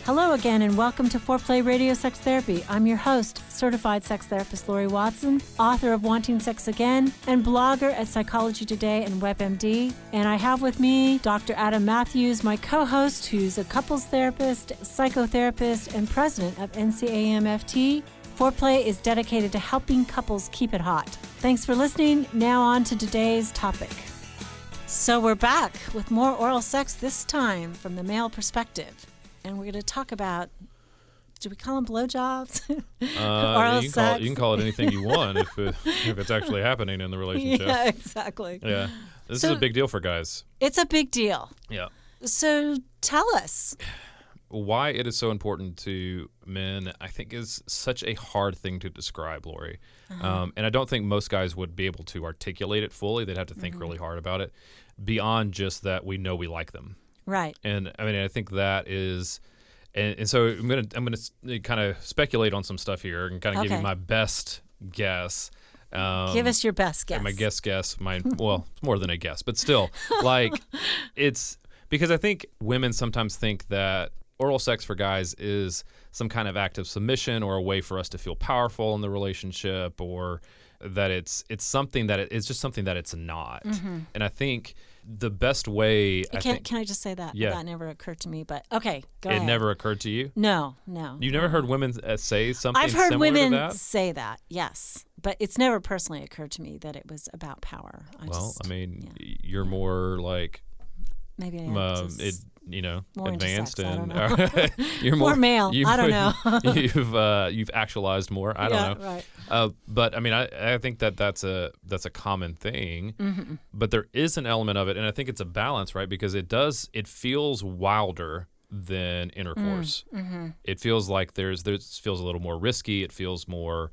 Hello again and welcome to Foreplay Radio Sex Therapy. I'm your host, certified sex therapist Laurie Watson, author of Wanting Sex Again, and blogger at Psychology Today and WebMD. And I have with me Dr. Adam Mathews, my co-host, who's a couples therapist, psychotherapist, and president of NCAMFT. Foreplay is dedicated to helping couples keep it hot. Thanks for listening. Now on to today's topic. So we're back with more oral sex, this time from the male perspective. And we're going to talk about, do we call them blowjobs? Oral sex? You can call it anything you want if it's actually happening in the relationship. Yeah, exactly. Yeah. This is a big deal for guys. It's a big deal. Yeah. So tell us. Why it is so important to men, I think, is such a hard thing to describe, Laurie. And I don't think most guys would be able to articulate it fully. They'd have to think really hard about it beyond just that we know we like them. Right. And I mean, I think that is, and so I'm gonna kind of speculate on some stuff here and kind of give you my best guess. Give us your best guess. My guess. Well, it's more than a guess, but still, like, it's because I think women sometimes think that oral sex for guys is some kind of act of submission or a way for us to feel powerful in the relationship, or that it's something that it's just something that it's not. And I think the best way. Can I just say that? Yeah. That never occurred to me, but okay, go ahead. It never occurred to you? No. You've never heard women say something I've heard similar women to that? say that, yes. But it's never personally occurred to me that it was about power. You're more like maybe more advanced sex, and you're more male. I don't know. You've actualized more. I don't know. Right. But I mean, I think that's a common thing. But there is an element of it, and I think it's a balance, right? Because it feels wilder than intercourse. It feels like there's feels a little more risky. It feels more.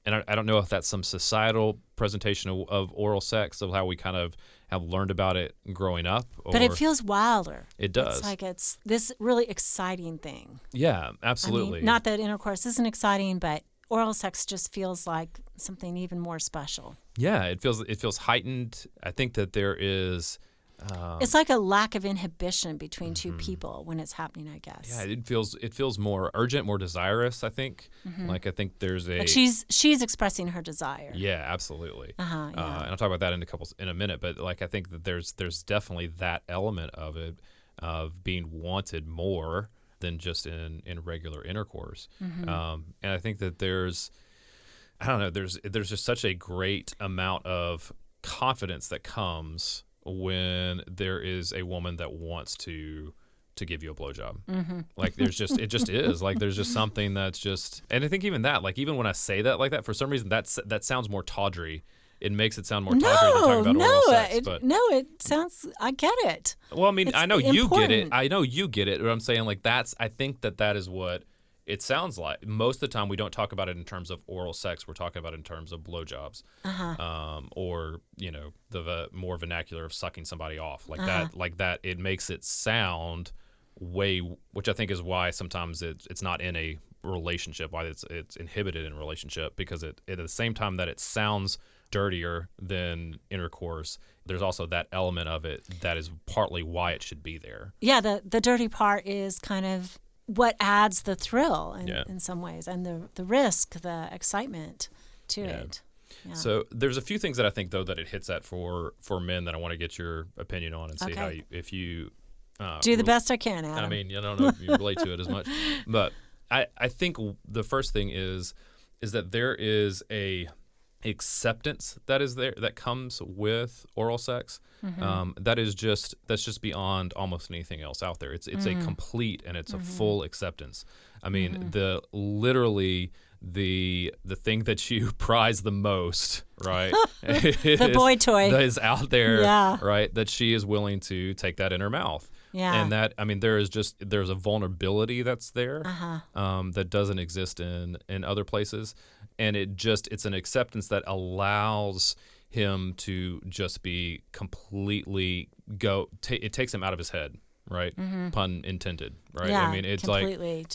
And I don't know if that's some societal presentation of oral sex, of how we kind of have learned about it growing up. But it feels wilder. It does. It's like it's this really exciting thing. Yeah, absolutely. I mean, not that intercourse isn't exciting, but oral sex just feels like something even more special. Yeah, it feels heightened. I think that there is... it's like a lack of inhibition between two people when it's happening, I guess. Yeah, it feels more urgent, more desirous, I think. Like, I think there's a... Like she's expressing her desire. Yeah, absolutely. Yeah. And I'll talk about that in a minute, but like I think that there's definitely that element of it, of being wanted more than just in regular intercourse. And I think that there's just such a great amount of confidence that comes when there is a woman that wants to give you a blowjob. Like it just is like there's just something that's just, and I think even when I say that like that, for some reason that sounds more tawdry. It makes it sound more tawdry than talking about oral sex. It sounds, I get it. Well, I mean, It's I know important. you get it. But I'm saying, like, I think that is what it sounds like. Most of the time we don't talk about it in terms of oral sex. We're talking about it in terms of blowjobs. Or, the more vernacular of sucking somebody off. Like that, it makes it sound which I think is why sometimes it's not in a relationship, why it's inhibited in a relationship, because at the same time that it sounds dirtier than intercourse, there's also that element of it that is partly why it should be there. Yeah, the dirty part is kind of what adds the thrill in some ways, and the risk, the excitement to it. Yeah. So there's a few things that I think, though, that it hits at for men that I want to get your opinion on and see how if you do the best I can, Adam. I mean, I don't know if you relate to it as much, but I think the first thing is that there is a acceptance that is there that comes with oral sex. That's just beyond almost anything else out there. It's a complete and it's a full acceptance. I mean, the thing that you prize the most, right? The boy toy that is out there, right? That she is willing to take that in her mouth. Yeah. And that, I mean, there's a vulnerability that's there that doesn't exist in other places. And it's an acceptance that allows him to just be completely it takes him out of his head, right? Pun intended, right? Yeah, I mean, it's completely.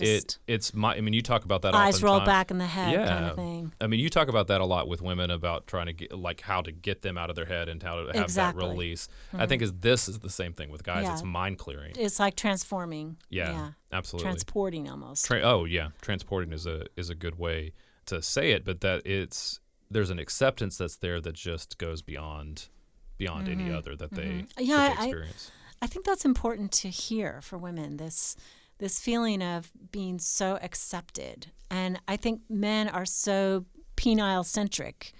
like I mean, you talk about that eyes roll oftentimes. back in the head kind of thing. I mean, you talk about that a lot with women about trying to get, like, how to get them out of their head and how to have that release. I think this is the same thing with guys. It's mind clearing. It's like transforming. Yeah, absolutely. Transporting almost. Transporting is a good way to say it, but there's an acceptance that's there that just goes beyond any other that they experience. I think that's important to hear for women, this feeling of being so accepted. And I think men are so penile-centric.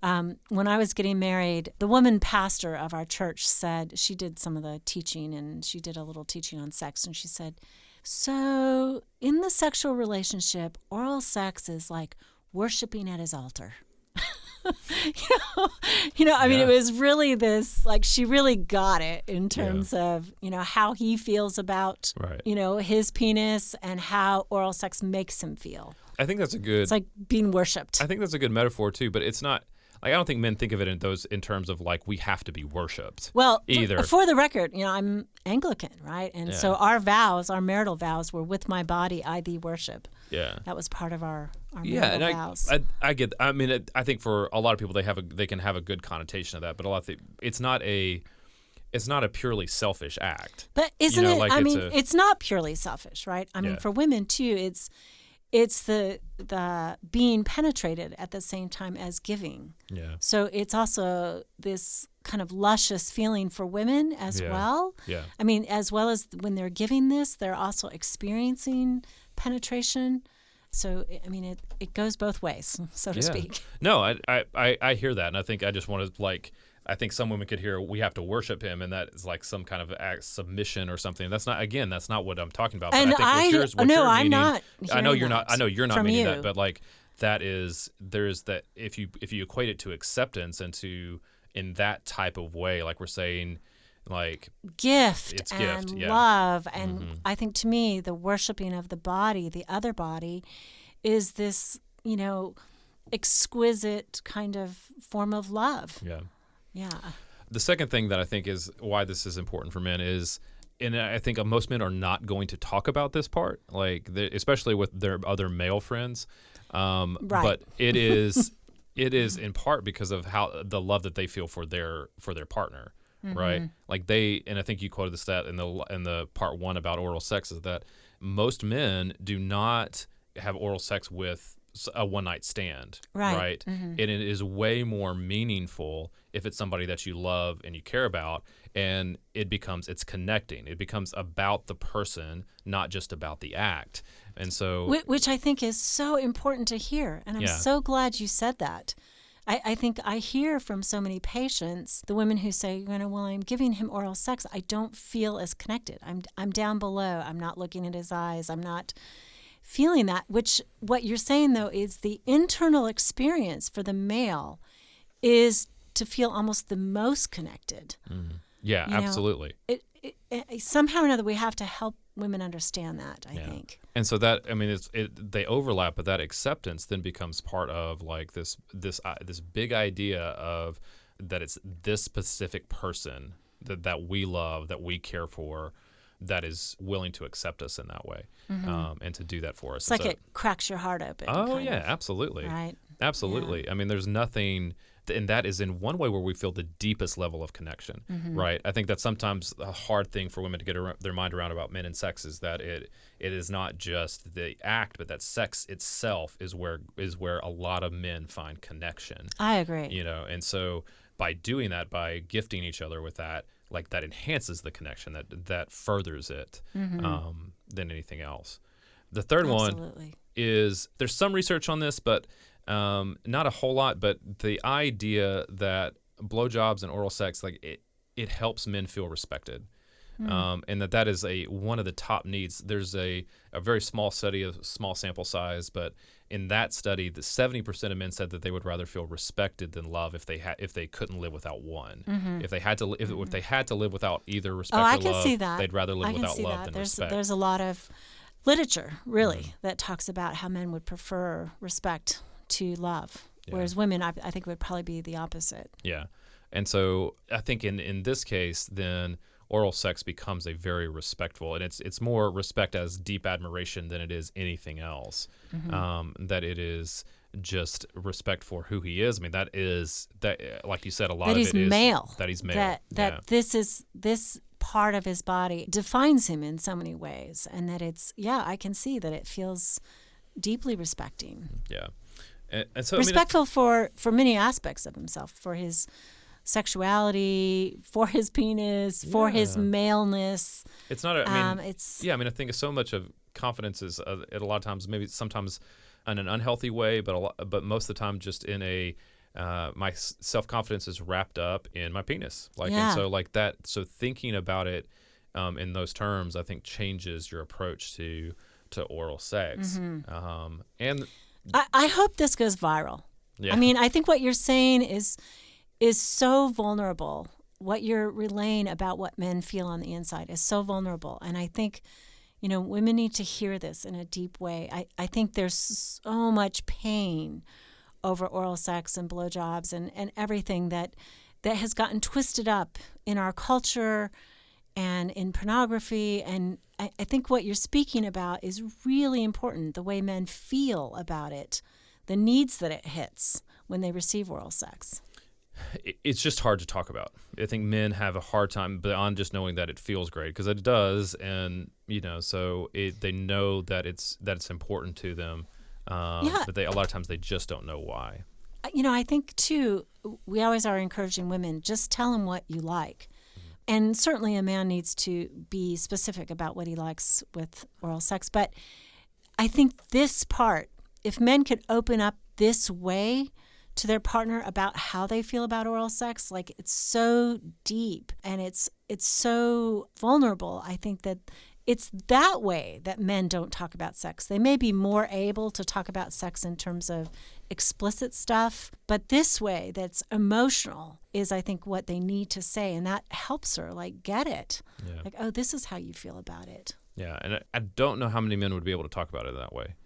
When I was getting married, the woman pastor of our church said, she did some of the teaching, and she did a little teaching on sex, and she said, so in the sexual relationship, oral sex is like worshiping at his altar. I mean, it was really this, like, she really got it in terms of, how he feels about, his penis and how oral sex makes him feel. I think that's it's like being worshipped. I think that's a good metaphor too, but it's not, like, I don't think men think of it in terms of, like, we have to be worshipped. Well, either. For the record, I'm Anglican, right? And so our marital vows were, with my body, I thee worship. Yeah. That was part of our marital vows. I get. I mean, I think for a lot of people, they can have a good connotation of that, but it's not a purely selfish act. But isn't it? Like, I mean, it's not purely selfish, right? I mean, for women too, it's the being penetrated at the same time as giving. Yeah. So it's also this kind of luscious feeling for women as well. Yeah. I mean, as well as when they're giving this, they're also experiencing penetration. So, I mean, it goes both ways, so to speak. No, I hear that, and I think I just want to, like, I think some women could hear we have to worship him, and that is like some kind of submission or something. That's not what I'm talking about. But and I think what you're meaning, I'm not. I know you're not. I know you're not meaning that, but like there's that if you equate it to acceptance and to in that type of way, like we're saying, like gift and love, and I think to me the worshiping of the body, the other body, is this exquisite kind of form of love. Yeah. Yeah. The second thing that I think is why this is important for men is, and I think most men are not going to talk about this part, like especially with their other male friends. Right. But it is in part because of how the love that they feel for their partner, right? Like and I think you quoted the stat in the part 1 about oral sex, is that most men do not have oral sex with a one-night stand, right? And it is way more meaningful if it's somebody that you love and you care about, and it's connecting. It becomes about the person, not just about the act. And so, which I think is so important to hear, and I'm so glad you said that. I think I hear from so many patients, the women who say, well, I'm giving him oral sex, I don't feel as connected. I'm down below. I'm not looking at his eyes. I'm not feeling that, which what you're saying, though, is the internal experience for the male is to feel almost the most connected. Yeah, absolutely. Somehow or another, we have to help women understand that, I think. And so that, I mean, they overlap, but that acceptance then becomes part of like this big idea of that it's this specific person that we love, that we care for, that is willing to accept us in that way, and to do that for us. It's like it cracks your heart open. Oh, yeah, absolutely. Right? Absolutely. Yeah. I mean, there's nothing, and that is in one way where we feel the deepest level of connection, right? I think that's sometimes a hard thing for women to get their mind around about men and sex, is that it is not just the act, but that sex itself is where a lot of men find connection. I agree. And so by doing that, by gifting each other with that, like that enhances the connection, that furders it than anything else. The third one is, there's some research on this, but not a whole lot, but the idea that blowjobs and oral sex, like it helps men feel respected. And that is one of the top needs. There's a very small study, a small sample size, but in that study, the 70% of men said that they would rather feel respected than love if they couldn't live without one. If they had to live without either respect or love, see that. they'd rather live without love than respect. There's a lot of literature, really, that talks about how men would prefer respect to love, whereas women, I think, would probably be the opposite. Yeah. And so I think in this case, then oral sex becomes a very respectful, and it's more respect as deep admiration than it is anything else. That it is just respect for who he is. I mean, that, like you said, a lot that of he's it is male. That he's male. That this part of his body defines him in so many ways, and that I can see that it feels deeply respecting. Yeah. And so respectful for many aspects of himself, for his sexuality, for his penis, for his maleness. It's not. I think so much of confidence is at a lot of times, maybe sometimes in an unhealthy way, but most of the time just in a my self-confidence is wrapped up in my penis. And so like that. So thinking about it in those terms, I think changes your approach to oral sex. And I hope this goes viral. Yeah. I mean, I think what you're saying is so vulnerable. What you're relaying about what men feel on the inside is so vulnerable. And I think, women need to hear this in a deep way. I think there's so much pain over oral sex and blowjobs and everything that has gotten twisted up in our culture and in pornography. And I think what you're speaking about is really important, the way men feel about it, the needs that it hits when they receive oral sex. It's just hard to talk about. I think men have a hard time beyond just knowing that it feels great, because it does, and so they know that it's important to them, but a lot of times they just don't know why. I think too, we always are encouraging women, just tell them what you like. And certainly a man needs to be specific about what he likes with oral sex. But I think this part, if men could open up this way to their partner about how they feel about oral sex, like it's so deep and it's so vulnerable, I think that it's that way that men don't talk about sex. They may be more able to talk about sex in terms of explicit stuff, but this way that's emotional is, I think, what they need to say, and that helps her get it. Yeah. Like, oh, this is how you feel about it. Yeah, and I don't know how many men would be able to talk about it that way.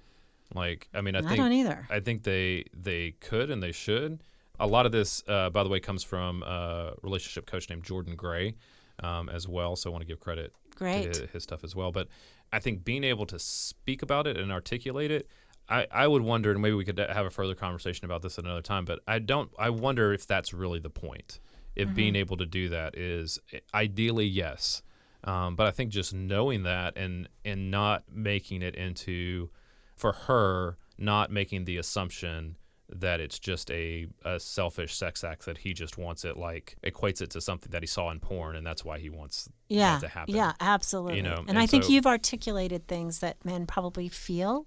I don't either. I think they could and they should. A lot of this, by the way, comes from a relationship coach named Jordan Gray as well, so I want to give credit to his stuff as well. But I think being able to speak about it and articulate it, I would wonder, and maybe we could have a further conversation about this at another time, but I wonder if that's really the point. If being able to do that is ideally, yes. But I think just knowing that and not making it into, for her, not making the assumption that it's just a selfish sex act, that he just wants it, equates it to something that he saw in porn, and that's why he wants that to happen. Yeah, absolutely. And I think you've articulated things that men probably feel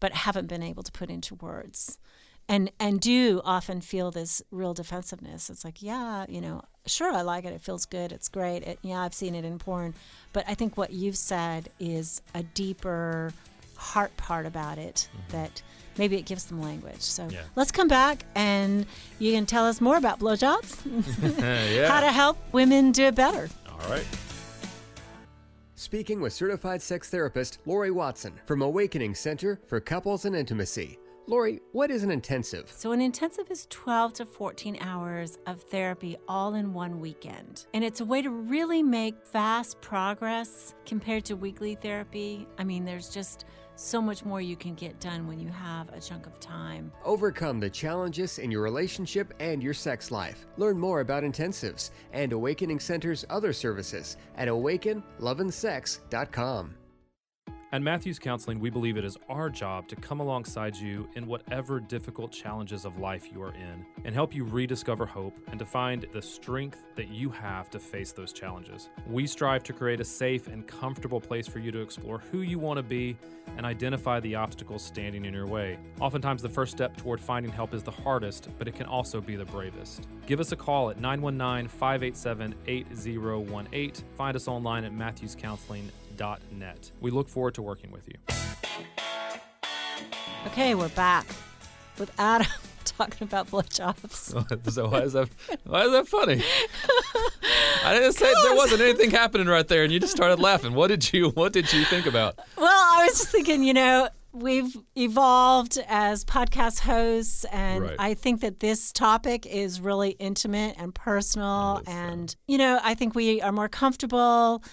but haven't been able to put into words, and do often feel this real defensiveness. It's like, sure, I like it. It feels good. It's great. I've seen it in porn. But I think what you've said is a deeper heart part about it, that maybe it gives them language. So let's come back and you can tell us more about blowjobs, how to help women do it better. All right. Speaking with certified sex therapist Laurie Watson from Awakening Center for Couples and Intimacy. Laurie, what is an intensive? So an intensive is 12 to 14 hours of therapy all in one weekend. And it's a way to really make fast progress compared to weekly therapy. I mean, there's just so much more you can get done when you have a chunk of time. Overcome the challenges in your relationship and your sex life. Learn more about intensives and Awakening Center's other services at awakenloveandsex.com. At Mathews Counseling, we believe it is our job to come alongside you in whatever difficult challenges of life you are in and help you rediscover hope and to find the strength that you have to face those challenges. We strive to create a safe and comfortable place for you to explore who you want to be and identify the obstacles standing in your way. Oftentimes, the first step toward finding help is the hardest, but it can also be the bravest. Give us a call at 919-587-8018. Find us online at mathewscounseling.net. We look forward to working with you. Okay, we're back with Adam talking about blowjobs. So why is that funny? I didn't say there wasn't anything happening right there, and you just started laughing. What did you think about? Well, I was just thinking, we've evolved as podcast hosts, and Right. I think that this topic is really intimate and personal. It is, And, I think we are more comfortable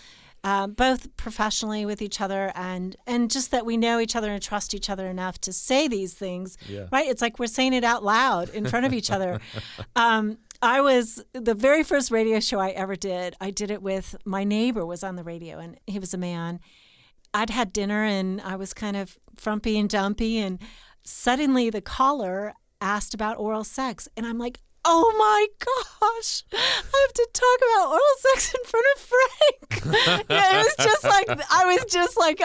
both professionally with each other and just that we know each other and trust each other enough to say these things, Yeah. right? It's like we're saying it out loud in front of each other. I was the very first radio show I ever did. I did it with my neighbor was on the radio, and he was a man. I'd had dinner and I was kind of frumpy and dumpy, and suddenly the caller asked about oral sex, and I'm like, oh my gosh, I have to talk about oral sex in front of Frank. Yeah, it was just like,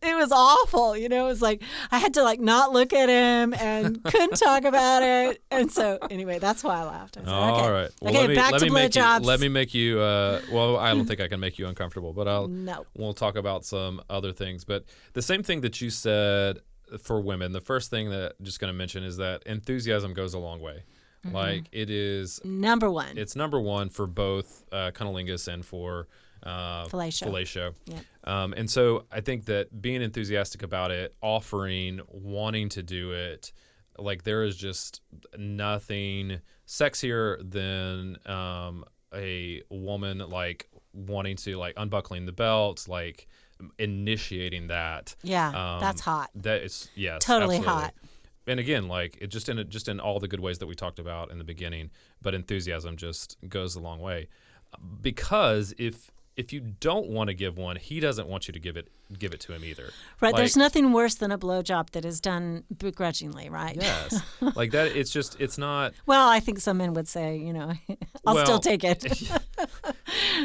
it was awful. It was like I had to not look at him and couldn't talk about it. And so anyway, that's why I laughed. I said, All right. Well, okay, back to blowjobs. Let me make you. Well, I don't think I can make you uncomfortable, but No. We'll talk about some other things. But the same thing that you said for women. The first thing that I'm just going to mention is that enthusiasm goes a long way. Like it is number one. It's number one for both cunnilingus and for fellatio. Yeah. And so I think that being enthusiastic about it, offering, wanting to do it, like there is just nothing sexier than a woman wanting to unbuckling the belt, initiating that. Yeah, that's hot. That is Totally absolutely hot. And again, it just in all the good ways that we talked about in the beginning, but enthusiasm just goes a long way. Because if you don't want to give one, he doesn't want you to give it to him either. Right. There's nothing worse than a blowjob that is done begrudgingly, right? Yes. Like that. It's not. Well, I think some men would say, I'll still take it.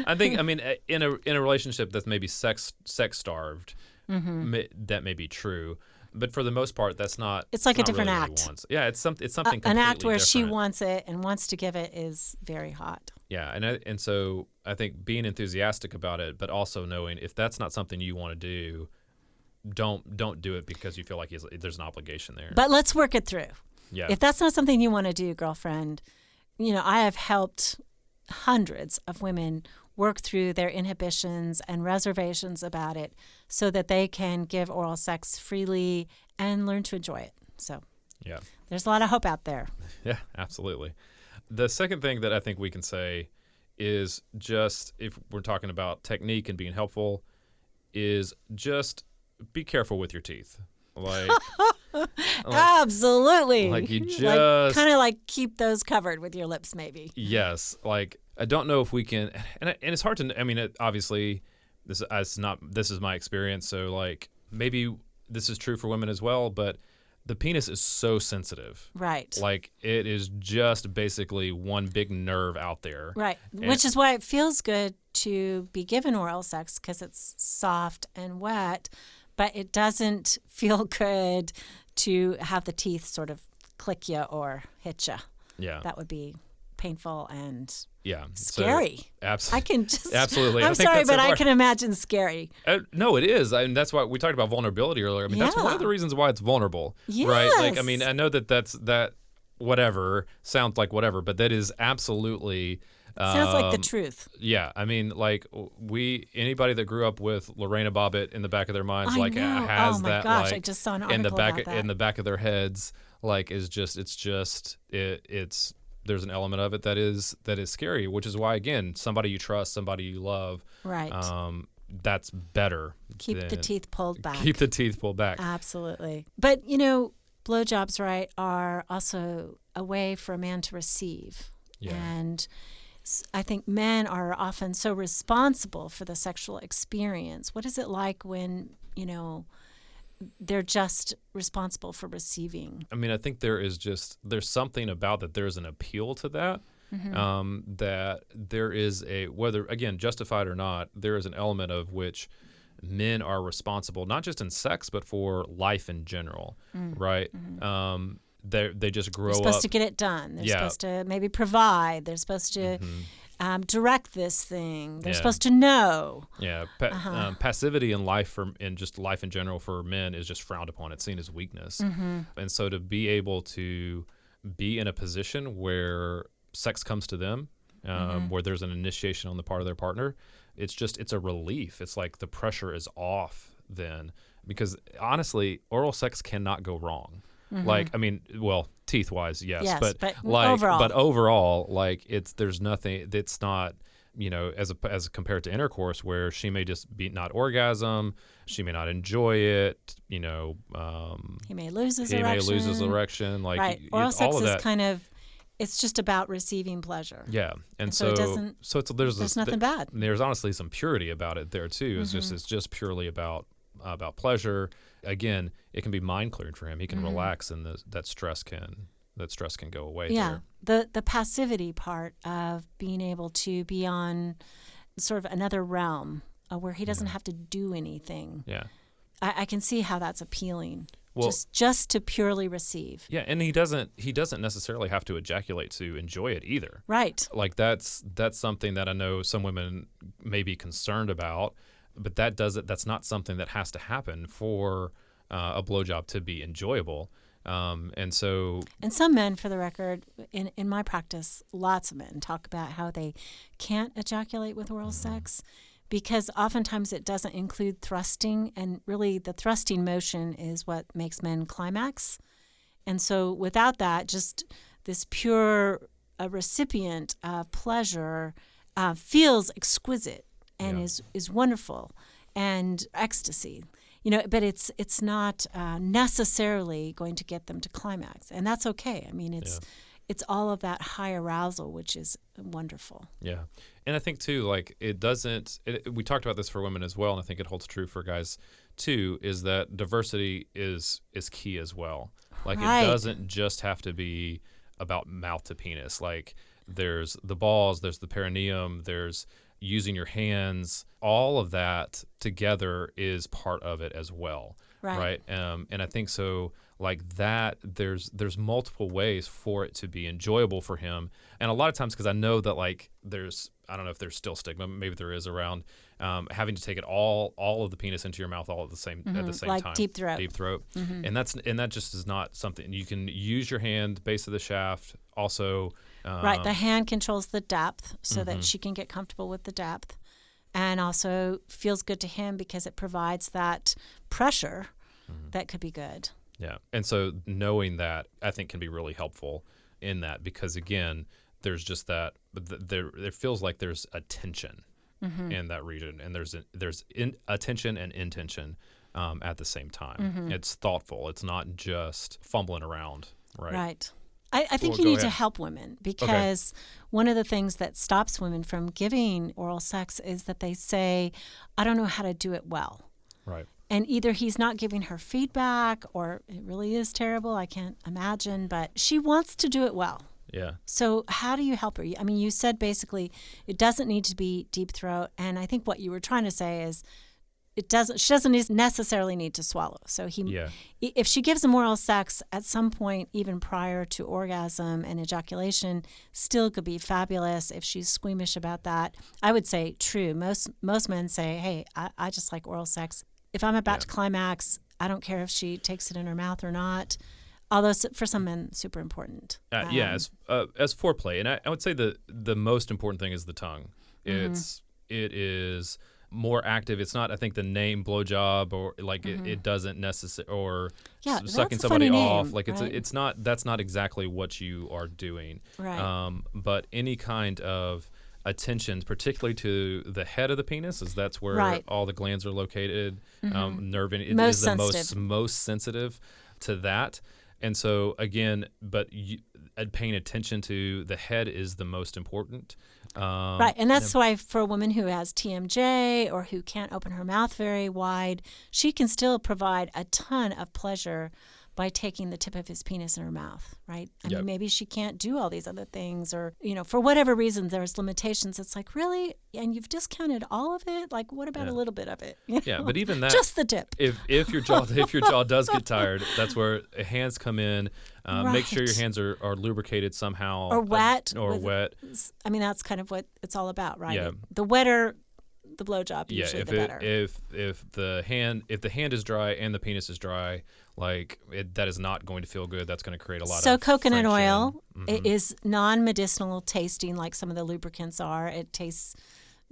I think. In a relationship that's maybe sex starved, that may be true. But for the most part, that's not. It's like a not different really act. What he wants. Yeah, it's something. An act where different. she wants it and wants to give it is very hot. Yeah, and so I think being enthusiastic about it, but also knowing if that's not something you want to do, don't do it because you feel like there's an obligation there. But let's work it through. Yeah. If that's not something you want to do, girlfriend, I have helped hundreds of women work through their inhibitions and reservations about it so that they can give oral sex freely and learn to enjoy it. So yeah, there's a lot of hope out there. Yeah, absolutely. The second thing that I think we can say is just, if we're talking about technique and being helpful, is just be careful with your teeth. Absolutely. You just kind of keep those covered with your lips, maybe. Yes. I don't know if we can, and it's hard to. Obviously, this is my experience. So maybe this is true for women as well, but the penis is so sensitive. Right. It is just basically one big nerve out there. Right. Which is why it feels good to be given oral sex, because it's soft and wet, but it doesn't feel good to have the teeth sort of click you or hit you. Yeah. That would be painful and So, scary. absolutely. I can just. Absolutely. I'm sorry, but I can imagine scary. No, it is. That's why we talked about vulnerability earlier. That's one of the reasons why it's vulnerable. Yes. Right? I know that whatever sounds like whatever, but that is absolutely. Sounds like the truth. Yeah, anybody that grew up with Lorena Bobbitt in the back of their minds, has oh my that. Gosh, I just saw an article about that. In the back of their heads, it's there's an element of it that is scary, which is why, again, somebody you trust, somebody you love, right? That's better. Keep the teeth pulled back. Keep the teeth pulled back. Absolutely. But blowjobs, right, are also a way for a man to receive. Yeah. And I think men are often so responsible for the sexual experience. What is it like when, they're just responsible for receiving? I think there's something about that. There's an appeal to that. That there is whether, again, justified or not, there is an element of which men are responsible, not just in sex, but for life in general, right? They just grow up. They're supposed to get it done. They're supposed to maybe provide. They're supposed to direct this thing. They're supposed to know. Yeah. Passivity in life, in just life in general for men, is just frowned upon. It's seen as weakness. And so to be able to be in a position where sex comes to them, where there's an initiation on the part of their partner, it's a relief. It's like the pressure is off then. because honestly, oral sex cannot go wrong. Like, I mean, well, teeth-wise, yes, but like, overall, like there's nothing. It's not, as compared to intercourse, where she may just be not orgasm, she may not enjoy it, he may lose his erection. Like, right. Oral sex all of is that. kind of, it's just about receiving pleasure. Yeah, and so it doesn't. So there's nothing bad. There's honestly some purity about it there too. It's just purely about pleasure. Again, it can be mind clearing for him. He can relax, and that stress can go away. Yeah, the passivity part of being able to be on sort of another realm where he doesn't have to do anything. Yeah, I can see how that's appealing. Well, just to purely receive. Yeah, and he doesn't necessarily have to ejaculate to enjoy it either. Right. Like that's something that I know some women may be concerned about, but that's not something that has to happen for a blowjob to be enjoyable. And some men, for the record, in my practice, lots of men talk about how they can't ejaculate with oral sex because oftentimes it doesn't include thrusting, and really the thrusting motion is what makes men climax. And so without that, just this pure recipient of pleasure feels exquisite and is wonderful and ecstasy. But it's not necessarily going to get them to climax, and that's okay. I mean, it's all of that high arousal, which is wonderful. Yeah, and I think too, like we talked about this for women as well, and I think it holds true for guys too. Is that diversity is key as well? Like It doesn't just have to be about mouth to penis. Like there's the balls, there's the perineum, there's using your hands, all of that together is part of it as well, right? And I think so, like that. There's multiple ways for it to be enjoyable for him, and a lot of times, because I know that like I don't know if there's still stigma, maybe there is around having to take it all of the penis into your mouth all at the same like time, deep throat, and that just is not something you can use your hand, base of the shaft, also. Right, the hand controls the depth so that she can get comfortable with the depth, and also feels good to him because it provides that pressure that could be good. Yeah, and so knowing that, I think, can be really helpful in that, because again, there's just that it feels like there's a tension in that region, and there's attention and intention at the same time. It's thoughtful. It's not just fumbling around. Right. I think you need to help women, because one of the things that stops women from giving oral sex is that they say, I don't know how to do it well. Right. And either he's not giving her feedback, or it really is terrible. I can't imagine, but she wants to do it well. Yeah. So how do you help her? I mean, you said basically it doesn't need to be deep throat. And I think what you were trying to say is she doesn't necessarily need to swallow. So if she gives him oral sex at some point, even prior to orgasm and ejaculation, still could be fabulous. If she's squeamish about that, I would say true. Most men say, hey, I just like oral sex. If I'm about to climax, I don't care if she takes it in her mouth or not. Although for some men, super important. As foreplay, and I would say the most important thing is the tongue. It is more active. It's not, I think, the name blowjob, or like it doesn't necessarily, or sucking somebody off. Like it's not. That's not exactly what you are doing. Right. But any kind of attention, particularly to the head of the penis, as that's where all the glands are located. Nerve is the most sensitive to that. And so again, paying attention to the head is the most important. Right, and that's why for a woman who has TMJ or who can't open her mouth very wide, she can still provide a ton of pleasure by taking the tip of his penis in her mouth, right? I mean, maybe she can't do all these other things, or, for whatever reason, there's limitations. It's like, really? And you've discounted all of it? Like, what about a little bit of it? But even that, just the tip. If your jaw does get tired, that's where hands come in. Make sure your hands are lubricated somehow. Or wet. Wet. I mean, that's kind of what it's all about, right? Yeah. The wetter the blowjob, usually the better. If the hand is dry and the penis is dry, that is not going to feel good. That's going to create a lot of friction. So coconut oil is non-medicinal tasting, like some of the lubricants are. It tastes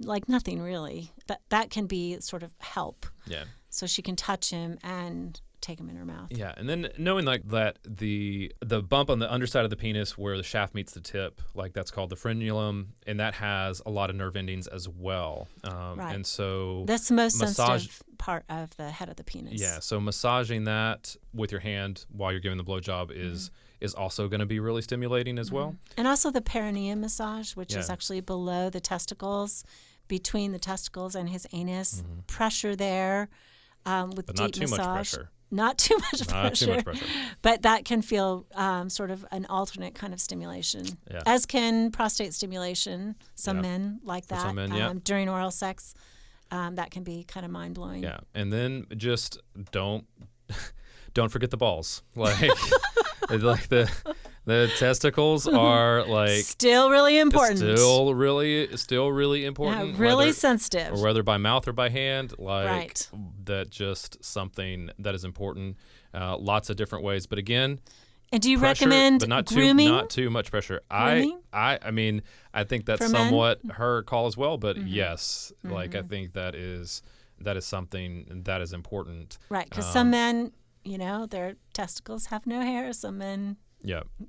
like nothing really. That can be sort of help. Yeah. So she can touch him and take him in her mouth. Yeah, and then knowing like that the bump on the underside of the penis where the shaft meets the tip, like that's called the frenulum, and that has a lot of nerve endings as well. Right. And so that's the most sensitive part of the head of the penis. Yeah, so massaging that with your hand while you're giving the blowjob is also going to be really stimulating as well. And also the perineum massage, which is actually below the testicles, between the testicles and his anus. Pressure there with but deep not too massage. much pressure. Not too much pressure. Not too much pressure. But that can feel sort of an alternate kind of stimulation, as can prostate stimulation. Some men like that. Some men, during oral sex. That can be kind of mind-blowing. Yeah, and then just don't forget the balls. Like like the testicles are like still really important. Still really important. Yeah, really sensitive. Or whether by mouth or by hand, like right. that just something that is important. Lots of different ways, but again, and do you pressure, recommend but not grooming? Not too much pressure. Grooming? I mean, I think that's somewhat her call as well, but yes, like I think that is something that is important. Right, because some men, their testicles have no hair. Some men,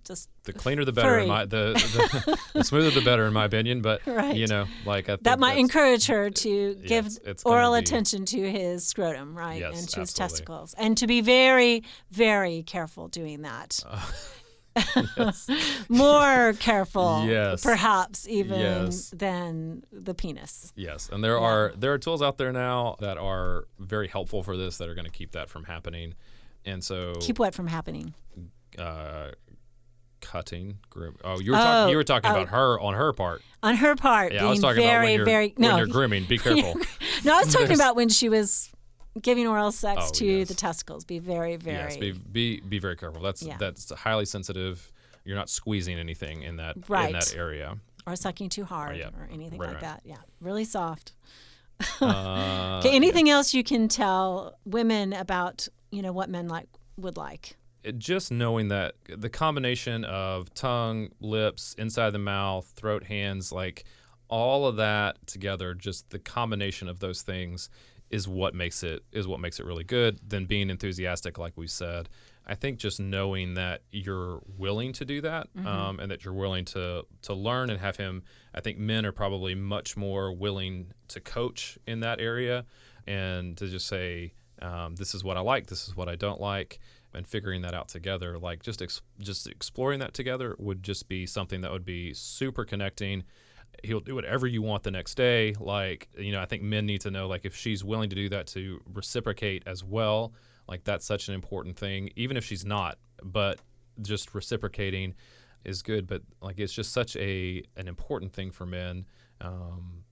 just the cleaner the better. furry. The smoother the better, in my opinion. But right. like I think that might encourage her to give oral attention to his scrotum, right, yes, and to his absolutely. testicles, and to be very, very careful doing that. More careful, perhaps even than the penis. Yes, and there are tools out there now that are very helpful for this that are going to keep that from happening, and so keep what from happening? Cutting, grip. Oh, you were talking about her on her part. On her part, yeah, being I was talking very, about when you're grooming. Be careful. No, I was talking about when she was giving oral sex to the testicles. Be very, very. Yes, be very careful. That's highly sensitive. You're not squeezing anything in that area. Or sucking too hard or anything like that. Yeah, really soft. Okay, anything else you can tell women about, what men would like? Just knowing that the combination of tongue, lips, inside the mouth, throat, hands, like all of that together, just the combination of those things is what makes it really good. Then being enthusiastic, like we said, I think just knowing that you're willing to do that, and that you're willing to learn and have him. I think men are probably much more willing to coach in that area, and to just say, this is what I like, this is what I don't like, and figuring that out together. Like just exploring that together would just be something that would be super connecting. He'll do whatever you want the next day. Like, I think men need to know, like, if she's willing to do that, to reciprocate as well. Like, that's such an important thing, even if she's not. But just reciprocating is good. But, like, it's just such an important thing for men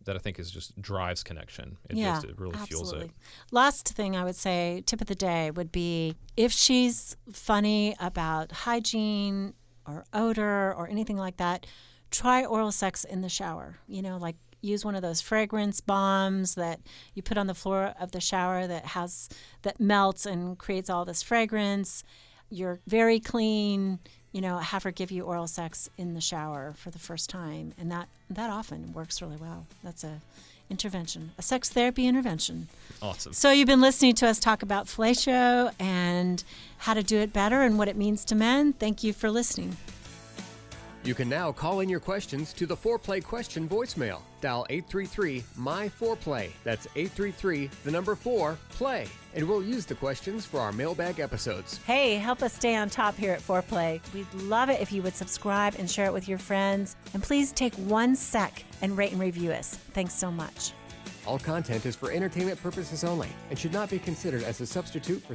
that I think drives connection. It really fuels it. Last thing I would say, tip of the day, would be if she's funny about hygiene or odor or anything like that, try oral sex in the shower. Like use one of those fragrance bombs that you put on the floor of the shower that melts and creates all this fragrance. You're very clean. Have her give you oral sex in the shower for the first time, and that often works really well. That's a sex therapy intervention. Awesome. So you've been listening to us talk about fellatio and how to do it better and what it means to men. Thank you for listening. You can now call in your questions to the Foreplay question voicemail. Dial 833-MY-4PLAY. That's 833-4-PLAY. And we'll use the questions for our mailbag episodes. Hey, help us stay on top here at Foreplay. We'd love it if you would subscribe and share it with your friends. And please take 1 sec and rate and review us. Thanks so much. All content is for entertainment purposes only and should not be considered as a substitute for